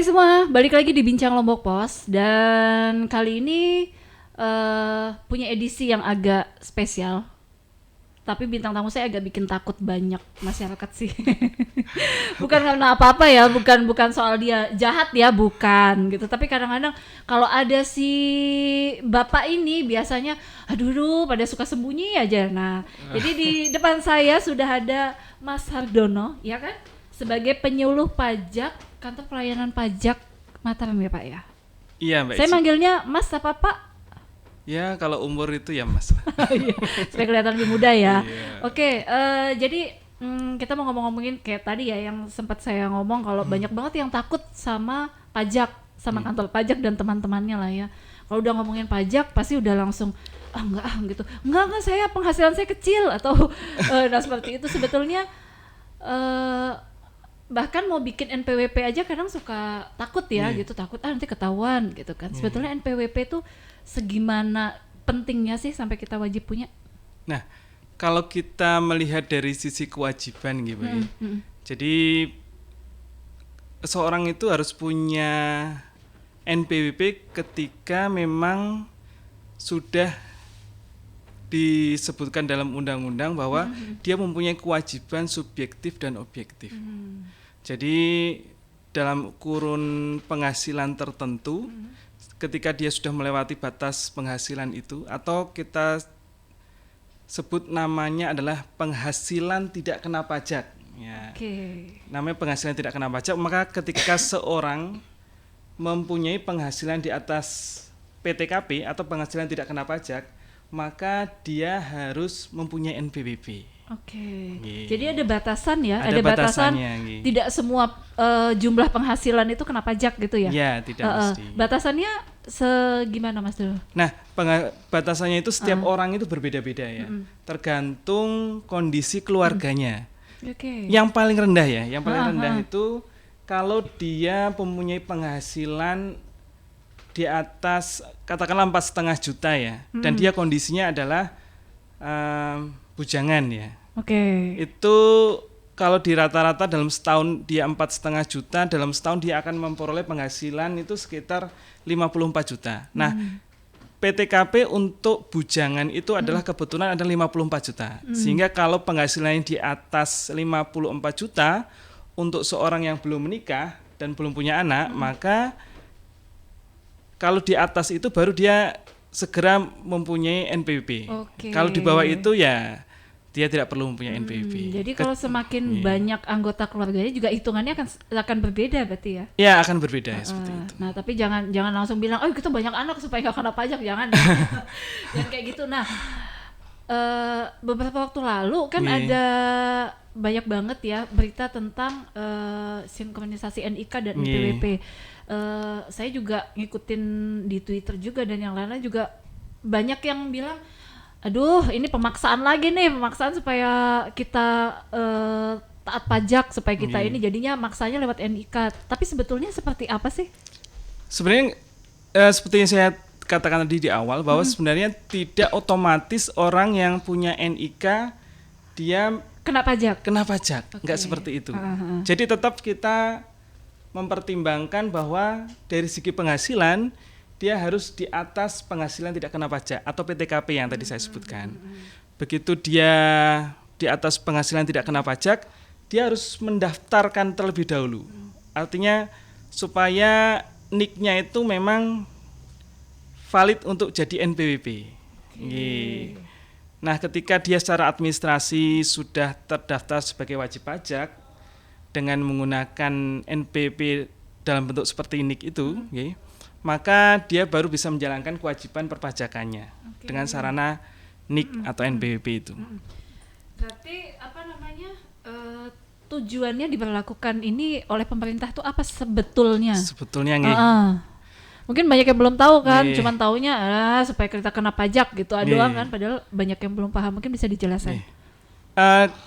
Hai semua, balik lagi di Bincang Lombok Pos. Dan kali ini punya edisi yang agak spesial. Tapi bintang tamu saya agak bikin takut banyak masyarakat sih. Bukan karena apa-apa ya, bukan soal dia jahat ya, bukan gitu. Tapi kadang-kadang kalau ada si bapak ini biasanya aduh pada suka sembunyi aja. Nah, jadi di depan saya sudah ada Mas Hardono, ya kan? Sebagai penyuluh pajak kantor pelayanan pajak Mataram ya Pak ya. Iya Mbak Saya Eci. manggilnya Mas apa Pak? Ya kalau umur itu ya Mas. Iya, supaya kelihatan lebih muda ya. Iya. Oke, jadi kita mau ngomongin kayak tadi ya yang sempat saya ngomong kalau banyak banget yang takut sama pajak, sama kantor pajak dan teman-temannya lah ya. Kalau udah ngomongin pajak pasti udah langsung enggak gitu. Enggak saya penghasilan saya kecil atau nah seperti itu sebetulnya bahkan mau bikin NPWP aja kadang suka takut ya gitu, takut nanti ketahuan gitu kan. Sebetulnya NPWP itu segimana pentingnya sih sampai kita wajib punya? Nah, kalau kita melihat dari sisi kewajiban gitu ya. Jadi seorang itu harus punya NPWP ketika memang sudah disebutkan dalam undang-undang bahwa dia mempunyai kewajiban subjektif dan objektif. Jadi dalam kurun penghasilan tertentu, ketika dia sudah melewati batas penghasilan itu, atau kita sebut namanya adalah penghasilan tidak kena pajak. Ya. Namanya penghasilan tidak kena pajak, maka ketika seorang mempunyai penghasilan di atas PTKP atau penghasilan tidak kena pajak, maka dia harus mempunyai NPWP. Jadi ada batasan ya, ada batasan. Gitu. Tidak semua jumlah penghasilan itu kena pajak gitu ya? Ya, tidak mesti. Batasannya segimana Mas Dul? Nah, batasannya itu setiap orang itu berbeda-beda ya, tergantung kondisi keluarganya. Yang paling rendah ya, yang paling rendah itu kalau dia mempunyai penghasilan di atas katakanlah 4,5 juta ya, dan dia kondisinya adalah bujangan ya. Itu kalau di rata-rata dalam setahun dia 4,5 juta, dalam setahun dia akan memperoleh penghasilan itu sekitar 54 juta. Nah, PTKP untuk bujangan itu adalah kebetulan ada 54 juta. Sehingga kalau penghasilannya di atas 54 juta untuk seorang yang belum menikah dan belum punya anak, maka kalau di atas itu baru dia segera mempunyai NPWP. Kalau di bawah itu ya dia tidak perlu mempunyai NPWP. Jadi kalau semakin banyak anggota keluarganya juga hitungannya akan berbeda berarti ya? Ya akan berbeda seperti itu. Nah tapi jangan langsung bilang, oh kita banyak anak supaya nggak kena pajak, jangan. Jangan kayak gitu. Nah beberapa waktu lalu kan ada banyak banget ya berita tentang sinkronisasi NIK dan NPWP. Saya juga ngikutin di Twitter juga dan yang lain-lain juga banyak yang bilang, aduh ini pemaksaan lagi nih, pemaksaan supaya kita taat pajak, supaya kita ini jadinya maksanya lewat NIK. Tapi sebetulnya seperti apa sih? Sebenarnya seperti yang saya katakan tadi di awal bahwa sebenarnya tidak otomatis orang yang punya NIK dia kena pajak. Enggak seperti itu. Jadi tetap kita mempertimbangkan bahwa dari segi penghasilan dia harus di atas penghasilan tidak kena pajak atau PTKP yang tadi saya sebutkan. Begitu dia di atas penghasilan tidak kena pajak, dia harus mendaftarkan terlebih dahulu. Artinya supaya NIK-nya itu memang valid untuk jadi NPWP. Nah, ketika dia secara administrasi sudah terdaftar sebagai wajib pajak dengan menggunakan NPWP dalam bentuk seperti NIK itu, maka dia baru bisa menjalankan kewajiban perpajakannya dengan sarana NIK atau NPWP itu. Berarti apa namanya tujuannya diberlakukan ini oleh pemerintah itu apa sebetulnya? Sebetulnya mungkin banyak yang belum tahu kan, cuman taunya supaya kita kena pajak gitu doang kan, padahal banyak yang belum paham. Mungkin bisa dijelaskan.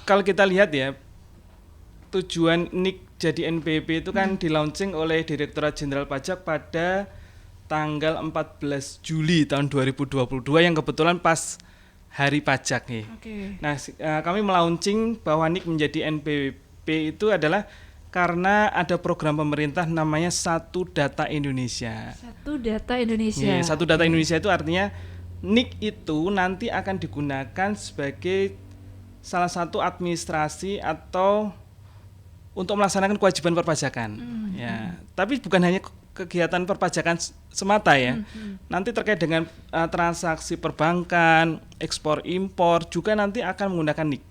Kalau kita lihat ya, tujuan NIK jadi NPWP itu kan di-launching oleh Direktorat Jenderal Pajak pada tanggal 14 Juli tahun 2022 yang kebetulan pas hari pajak nih. Nah, kami melaunching bahwa NIK menjadi NPWP itu adalah karena ada program pemerintah namanya Satu Data Indonesia. Satu Data Indonesia. Yeah, Satu Data Indonesia itu artinya NIK itu nanti akan digunakan sebagai salah satu administrasi atau untuk melaksanakan kewajiban perpajakan. Ya, tapi bukan hanya kegiatan perpajakan semata ya. Nanti terkait dengan transaksi perbankan, ekspor impor juga nanti akan menggunakan NIK.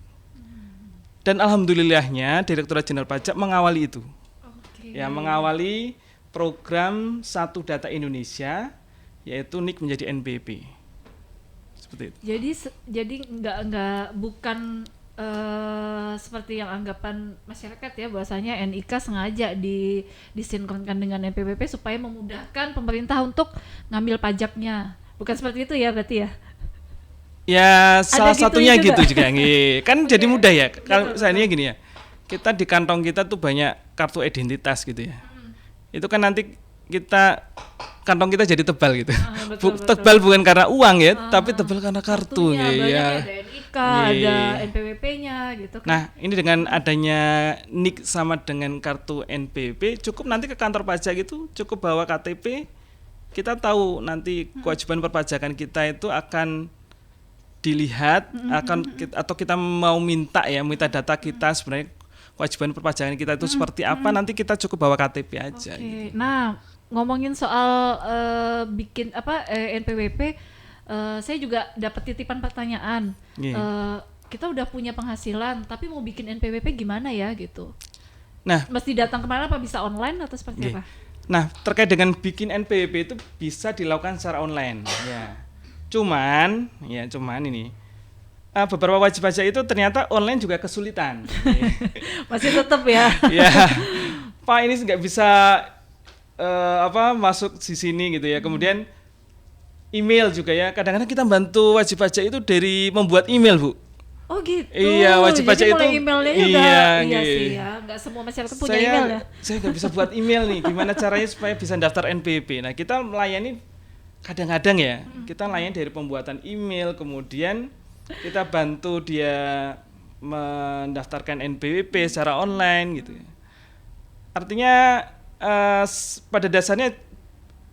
Dan alhamdulillahnya Direktorat Jenderal Pajak mengawali itu. Ya, mengawali program Satu Data Indonesia, yaitu NIK menjadi NPWP. Seperti itu. Jadi nggak bukan seperti yang anggapan masyarakat ya, bahwasanya NIK sengaja disinkronkan dengan NPWP supaya memudahkan pemerintah untuk ngambil pajaknya. Bukan seperti itu ya berarti ya? Ya salah gitu satunya juga. gitu juga. Kan jadi mudah ya. Kalau misalnya gini ya, kita di kantong kita tuh banyak kartu identitas gitu ya. Itu kan nanti kantong kita jadi tebal gitu. Betul. Tebal bukan karena uang ya, tapi tebal karena kartu Kartunya, ya. ada NIK, ada NPWP-nya gitu kan. Nah, ini dengan adanya NIK sama dengan kartu NPWP, cukup nanti ke kantor pajak itu cukup bawa KTP, kita tahu nanti kewajiban perpajakan kita itu akan dilihat, atau kita mau minta data kita sebenarnya kewajiban perpajakan kita itu seperti apa, nanti kita cukup bawa KTP aja. Gitu. Nah, ngomongin soal bikin NPWP, saya juga dapat titipan pertanyaan. Kita udah punya penghasilan, tapi mau bikin NPWP gimana ya gitu? Nah, mesti datang kemana, apa bisa online atau seperti apa? Nah, terkait dengan bikin NPWP itu bisa dilakukan secara online. Ya. Cuman ini beberapa wajib pajak itu ternyata online juga kesulitan. Masih tetap ya? Ya, Pak ini nggak bisa masuk di sini gitu ya. Kemudian email juga ya. Kadang-kadang kita bantu wajib pajak itu dari membuat email, Bu. Oh gitu. Iya, wajib pajak itu. Emailnya juga. Iya sih ya. Nggak semua masyarakat punya email ya. Saya nggak bisa buat email nih. Gimana caranya supaya bisa daftar NPWP? Nah, kita melayani kadang-kadang ya. Kita melayani dari pembuatan email, kemudian kita bantu dia mendaftarkan NPWP secara online gitu. Artinya pada dasarnya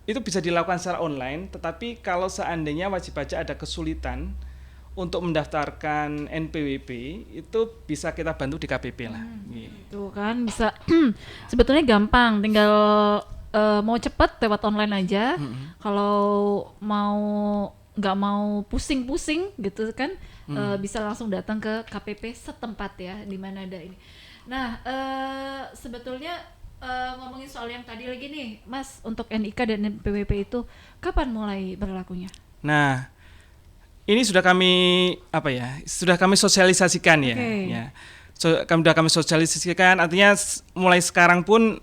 itu bisa dilakukan secara online, tetapi kalau seandainya wajib pajak ada kesulitan untuk mendaftarkan NPWP, itu bisa kita bantu di KPP lah. Tuh kan bisa sebetulnya gampang, tinggal mau cepet lewat online aja. Kalau nggak mau pusing-pusing gitu kan, bisa langsung datang ke KPP setempat ya, di mana ada ini. Nah, sebetulnya ngomongin soal yang tadi lagi nih, Mas, untuk NIK dan NPWP itu kapan mulai berlakunya? Nah, ini sudah kami sosialisasikan ya. Kami sosialisasikan, artinya mulai sekarang pun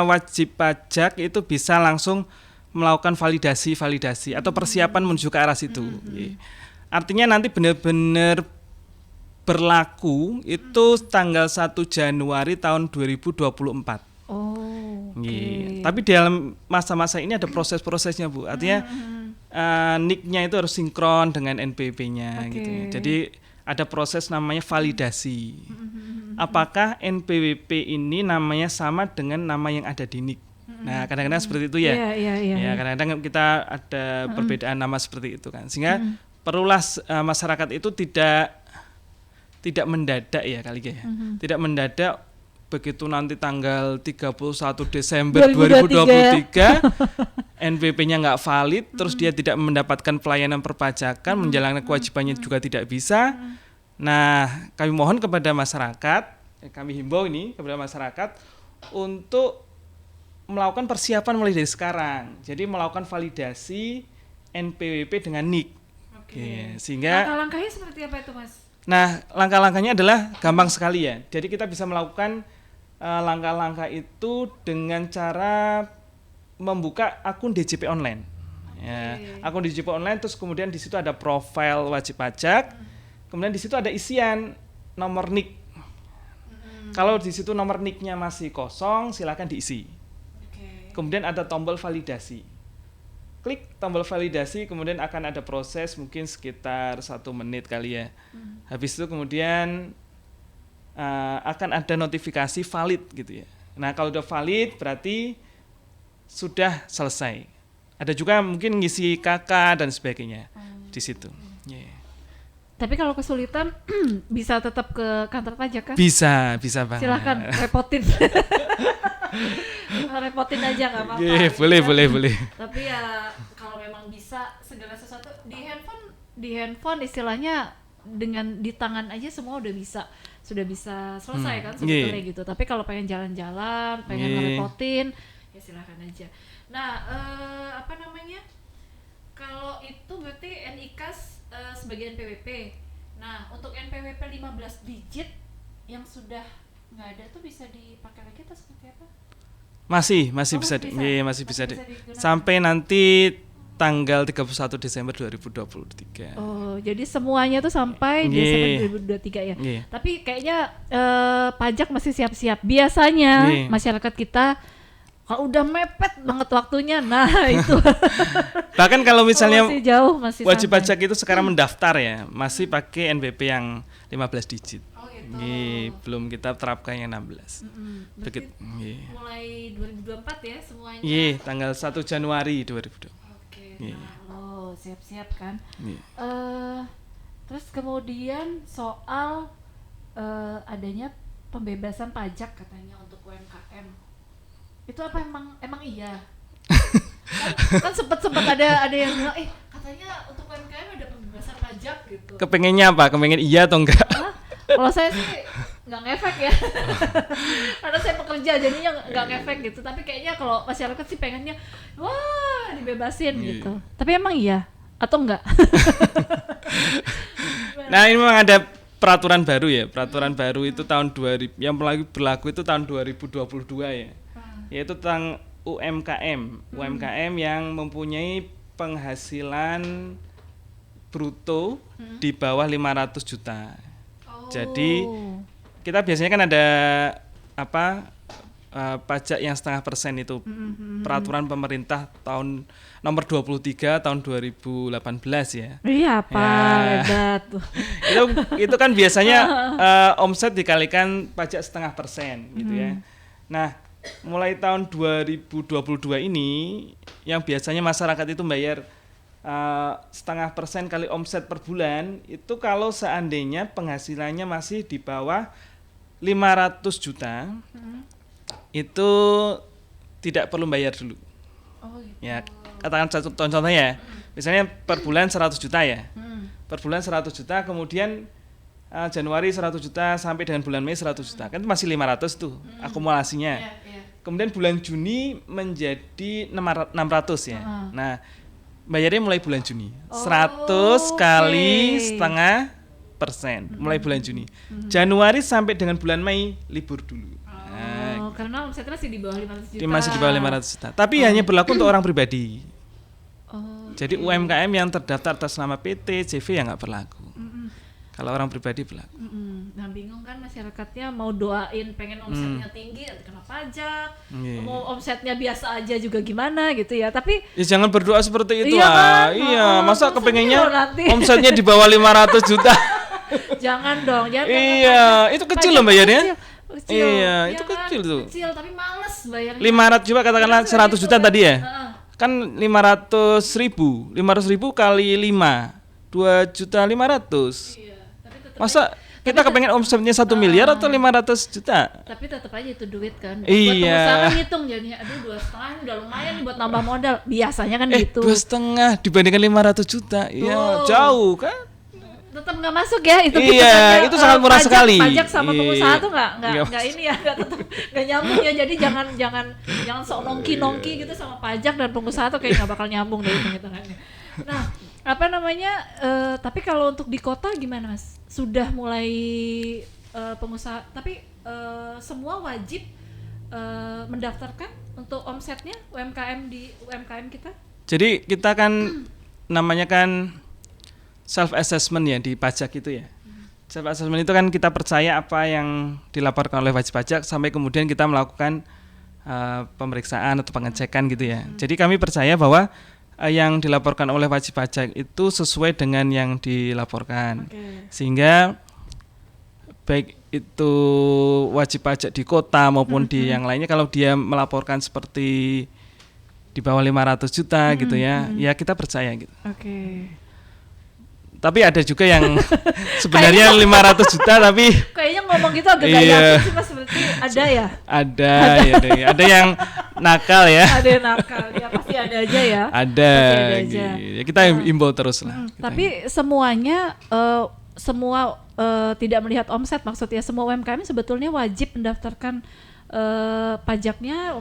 wajib pajak itu bisa langsung melakukan validasi atau persiapan menuju ke arah situ. Artinya nanti benar-benar berlaku itu tanggal 1 Januari tahun 2024. Tapi dalam masa-masa ini ada proses-prosesnya, Bu. Artinya NIK-nya itu harus sinkron dengan NPWP-nya gitu ya. Jadi ada proses namanya validasi. Apakah NPWP ini namanya sama dengan nama yang ada di NIK? Nah, kadang-kadang seperti itu ya. Ya, kadang-kadang kita ada perbedaan nama seperti itu kan. Sehingga perlulah masyarakat itu tidak mendadak ya kali ya. Tidak mendadak begitu nanti tanggal 31 Desember 2023 NPWP-nya nggak valid, terus dia tidak mendapatkan pelayanan perpajakan, menjalankan kewajibannya juga tidak bisa. Nah, kami mohon kepada masyarakat, kami himbau ini kepada masyarakat untuk melakukan persiapan mulai dari sekarang. Jadi melakukan validasi NPWP dengan NIK. Sehingga langkah-langkahnya seperti apa itu, Mas? Nah, langkah-langkahnya adalah gampang sekali ya. Jadi kita bisa melakukan langkah-langkah itu dengan cara membuka akun DJP online. Ya, akun DJP online, terus kemudian di situ ada profil wajib pajak. Kemudian di situ ada isian nomor NIK. Kalau di situ nomor NIK-nya masih kosong, silakan diisi. Kemudian ada tombol validasi. Klik tombol validasi, kemudian akan ada proses mungkin sekitar 1 menit kali ya. Habis itu kemudian akan ada notifikasi valid gitu ya. Nah, kalau udah valid berarti sudah selesai. Ada juga mungkin ngisi KK dan sebagainya di situ. Yeah. Tapi kalau kesulitan bisa tetap ke kantor pajak kan? Bisa banget. Silahkan repotin. Repotin aja nggak apa-apa. Yeah, boleh. Tapi ya kalau memang bisa segala sesuatu di handphone istilahnya dengan di tangan aja semua sudah bisa selesai kan sebetulnya gitu. Tapi kalau pengen jalan-jalan, pengen ngerepotin, ya silahkan aja. Nah, apa namanya? Kalau itu berarti NIKAS sebagai NPWP. Nah, untuk NPWP 15 digit yang sudah nggak ada tuh bisa dipakai lagi atau seperti apa? Masih bisa. Sampai nanti tanggal 31 Desember 2023. Oh, jadi semuanya tuh sampai Desember 2023 ya. Tapi kayaknya pajak masih siap-siap. Biasanya masyarakat kita kalau udah mepet banget waktunya, nah itu. Bahkan kalau misalnya masih jauh, masih wajib santai. pajak itu sekarang mendaftar ya, masih pakai NPWP yang 15 digit. Oh gitu. Belum kita terapkan yang 16. Begitu. Mulai 2024 ya semuanya. Tanggal 1 Januari 2020. Nah, siap-siap kan. Terus kemudian soal adanya pembebasan pajak katanya untuk UMKM. Itu apa emang iya? kan sempat ada yang bilang katanya untuk UMKM ada pembebasan pajak gitu. Kepengennya apa? Kepengen iya atau enggak? Kalau saya sih nggak ngefek ya. Karena saya pekerja jadinya nggak ngefek gitu. Tapi kayaknya kalau masyarakat sih pengennya wah dibebasin gitu. Tapi emang iya atau enggak? Nah, ini memang ada peraturan baru ya. Peraturan baru itu tahun 2000 yang mulai berlaku itu tahun 2022 ya. Yaitu tentang UMKM yang mempunyai penghasilan bruto di bawah 500 juta. Jadi kita biasanya kan ada pajak yang 0,5% itu peraturan pemerintah tahun nomor 23 tahun 2018 ya. Iya Pak, hebat tuh. itu kan biasanya omset dikalikan pajak 0,5% gitu ya. Nah, mulai tahun 2022 ini yang biasanya masyarakat itu bayar 0,5% kali omset per bulan itu kalau seandainya penghasilannya masih di bawah 500 juta itu tidak perlu bayar dulu. Oh gitu. Ya, katakan contohnya ya. Misalnya per bulan 100 juta ya. Per bulan 100 juta kemudian Januari 100 juta sampai dengan bulan Mei 100 juta. Kan itu masih 500 tuh akumulasinya. Kemudian bulan Juni menjadi 600 ya. Nah, bayarnya mulai bulan Juni. 100 kali 0,5% mulai bulan Juni. Januari sampai dengan bulan Mei libur dulu. Karena omsetnya masih di bawah 500 juta. Masih di bawah 500 juta. Tapi hanya berlaku untuk orang pribadi. Jadi UMKM yang terdaftar atas nama PT, CV ya nggak berlaku. Kalau orang pribadi berlaku. Nah, bingung kan masyarakatnya mau doain pengen omsetnya tinggi kena pajak, mau omsetnya biasa aja juga gimana gitu ya. Tapi ya jangan berdoa seperti itu. Kan? Masa kepengennya omsetnya di bawah 500 juta. Jangan dong, jangan. Iya, itu kecil loh bayarnya. Kecil. Iya, ya itu kan? kecil tuh. Kecil tapi males bayarnya. 500 coba katakanlah 100 juta tadi ya. Kan 500 ribu kali 5 2.500.000. Iya, tapi tetap masa kita kepengen omsetnya 1 miliar atau 500 juta? Tapi tetap aja itu duit kan. Iya. Buat pengusaha kan hitung jadinya, aduh 2,5 udah lumayan nih buat nambah modal. Biasanya kan gitu. 2,5 dibandingkan 500 juta, iya jauh kan? Tetap nggak masuk ya itu. Iya, itu sangat murah sekali. Pajak sama pengusaha tuh nggak ini ya, nggak nyambung ya. Jadi jangan sok nongki gitu sama pajak dan pengusaha tuh kayak nggak bakal nyambung deh hitung-hitungannya. Nah, apa namanya? Tapi kalau untuk di kota gimana Mas? Sudah mulai pengusaha, tapi semua wajib mendaftarkan untuk omsetnya UMKM di UMKM kita? Jadi kita kan namanya kan self assessment ya di pajak itu ya. Self assessment itu kan kita percaya apa yang dilaporkan oleh wajib pajak sampai kemudian kita melakukan pemeriksaan atau pengecekan gitu ya. Jadi kami percaya bahwa yang dilaporkan oleh wajib pajak itu sesuai dengan yang dilaporkan. Sehingga baik itu wajib pajak di kota maupun di yang lainnya, kalau dia melaporkan seperti di bawah 500 juta gitu ya, ya kita percaya gitu. Oke. Tapi ada juga yang sebenarnya 500 juta tapi Kayaknya ngomong gitu agak gak yakin sih Mas, berarti ada ya? Ada yang nakal ya. Ada yang nakal, ya pasti ada aja ya. Ada Pasti aja. gitu. Ya, kita imbau terus lah. Tapi semuanya tidak melihat omset, maksudnya semua UMKM sebetulnya wajib mendaftarkan pajaknya,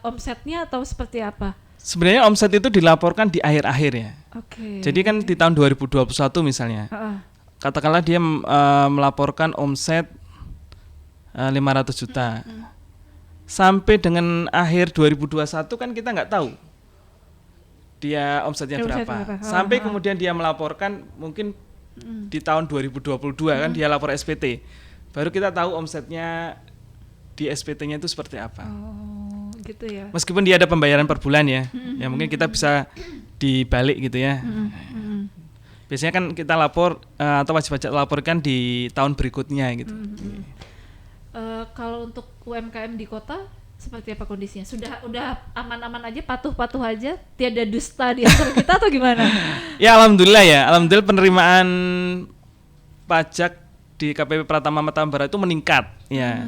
omsetnya atau seperti apa? Sebenarnya omset itu dilaporkan di akhir-akhir ya. Oke. Jadi kan di tahun 2021 misalnya, katakanlah dia melaporkan omset 500 juta. Sampai dengan akhir 2021 kan kita nggak tahu dia omsetnya berapa. Sampai kemudian dia melaporkan mungkin di tahun 2022 kan dia lapor SPT. Baru kita tahu omsetnya di SPT-nya itu seperti apa. Oh, gitu ya. Meskipun dia ada pembayaran per bulan ya, ya mungkin kita bisa dibalik gitu ya. Biasanya kan kita lapor atau wajib pajak laporkan di tahun berikutnya gitu. Kalau untuk UMKM di kota seperti apa kondisinya? Udah aman-aman aja, patuh-patuh aja, tiada dusta di antara kita atau gimana? Ya alhamdulillah penerimaan pajak di KPP Pratama Mataram Barat itu meningkat ya.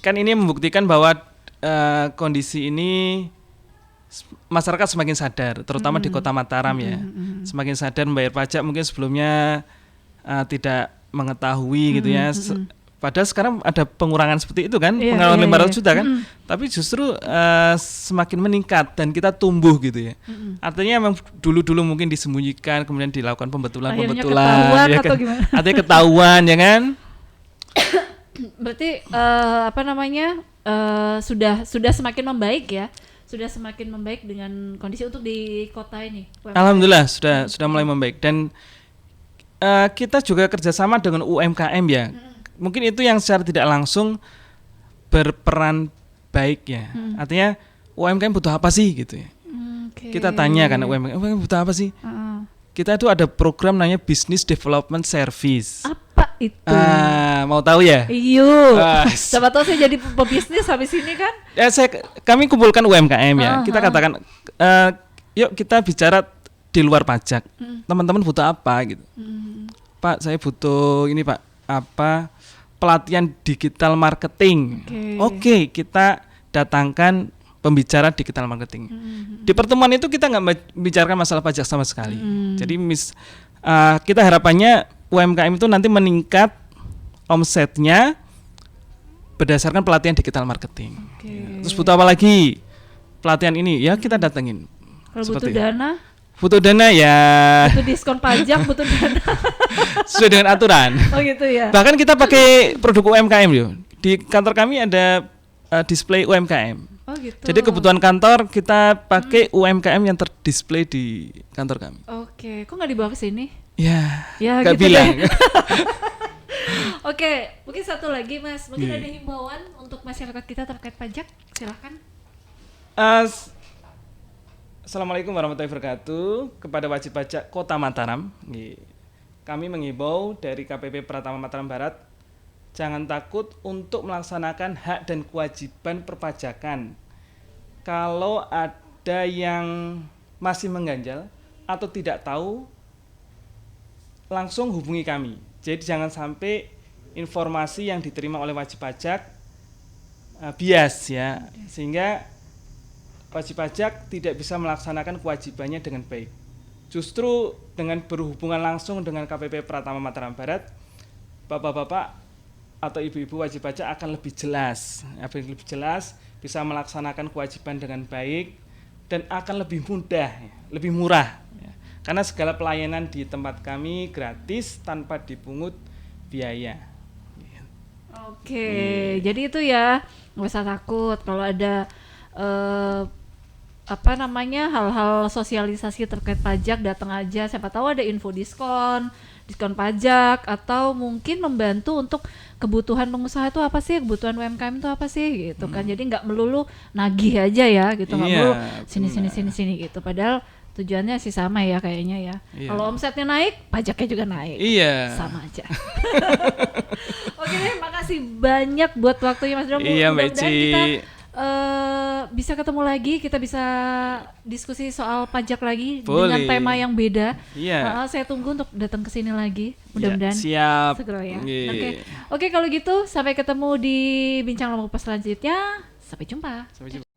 Kan ini membuktikan bahwa kondisi ini masyarakat semakin sadar, terutama di Kota Mataram ya. Semakin sadar membayar pajak, mungkin sebelumnya tidak mengetahui gitu ya. Padahal sekarang ada pengurangan seperti itu kan, pengurangan 500 juta kan. Tapi justru semakin meningkat dan kita tumbuh gitu ya. Artinya memang dulu-dulu mungkin disembunyikan, kemudian dilakukan pembetulan-pembetulan. Ketahuan Ya atau kan? gimana? Artinya ketahuan ya kan. Berarti sudah semakin membaik ya, sudah semakin membaik dengan kondisi untuk di kota ini. Alhamdulillah sudah mulai membaik dan kita juga kerjasama dengan UMKM ya. Mungkin itu yang secara tidak langsung berperan baik ya. Artinya UMKM butuh apa sih gitu ya. Kita tanya kan UMKM butuh apa sih. Kita itu ada program namanya Business Development Service. Apa itu? Mau tahu ya? Iya. Siapa tahu saya jadi pebisnis habis ini kan? Ya kami kumpulkan UMKM ya. Kita katakan, yuk kita bicara di luar pajak. Teman-teman butuh apa gitu? Pak, saya butuh ini Pak, pelatihan digital marketing. Oke, kita datangkan pembicara digital marketing. Di pertemuan itu kita nggak membicarakan masalah pajak sama sekali. Jadi kita harapannya UMKM itu nanti meningkat omsetnya berdasarkan pelatihan digital marketing. Terus butuh apa lagi? Pelatihan ini ya kita datengin. Kalau butuh dana? Butuh dana ya. Butuh diskon pajak, butuh dana. Sesuai dengan aturan. Oh gitu ya. Bahkan kita pakai produk UMKM yo. Di kantor kami ada display UMKM. Oh gitu. Jadi kebutuhan kantor kita pakai UMKM yang terdisplay di kantor kami. Oke, kok nggak dibawa ke sini? Ya gitu nggak bilang. Oke, mungkin satu lagi Mas, mungkin ada himbauan untuk masyarakat kita terkait pajak, silakan. Assalamualaikum warahmatullahi wabarakatuh. Kepada wajib pajak Kota Mataram, kami mengimbau dari KPP Pratama Mataram Barat, jangan takut untuk melaksanakan hak dan kewajiban perpajakan. Kalau ada yang masih mengganjal atau tidak tahu, langsung hubungi kami. Jadi jangan sampai informasi yang diterima oleh wajib pajak bias ya, sehingga wajib pajak tidak bisa melaksanakan kewajibannya dengan baik. Justru dengan berhubungan langsung dengan KPP Pratama Mataram Barat, bapak-bapak atau ibu-ibu wajib pajak akan lebih jelas, bisa melaksanakan kewajiban dengan baik dan akan lebih mudah, lebih murah. Karena segala pelayanan di tempat kami gratis tanpa dipungut biaya. Oke, jadi itu ya, nggak usah takut kalau ada hal-hal sosialisasi terkait pajak, datang aja, siapa tahu ada info diskon pajak, atau mungkin membantu untuk kebutuhan pengusaha itu apa sih, kebutuhan UMKM itu apa sih gitu kan. Jadi nggak melulu nagih aja ya gitu, nggak melulu sini gitu. Padahal tujuannya sih sama ya kayaknya ya. Iya. Kalau omsetnya naik, pajaknya juga naik. Iya. Sama aja. Oke deh, makasih banyak buat waktunya Mas Bram. Iya, Mbak Mudah-mudahan Eci. kita bisa ketemu lagi, kita bisa diskusi soal pajak lagi dengan Boleh. tema yang beda. Iya. Saya tunggu untuk datang ke sini lagi. Ya, Mudah-mudahan siap. segera ya. Nggih. Oke, kalau gitu sampai ketemu di Bincang Lombok Pos selanjutnya. Sampai jumpa. Sampai jumpa.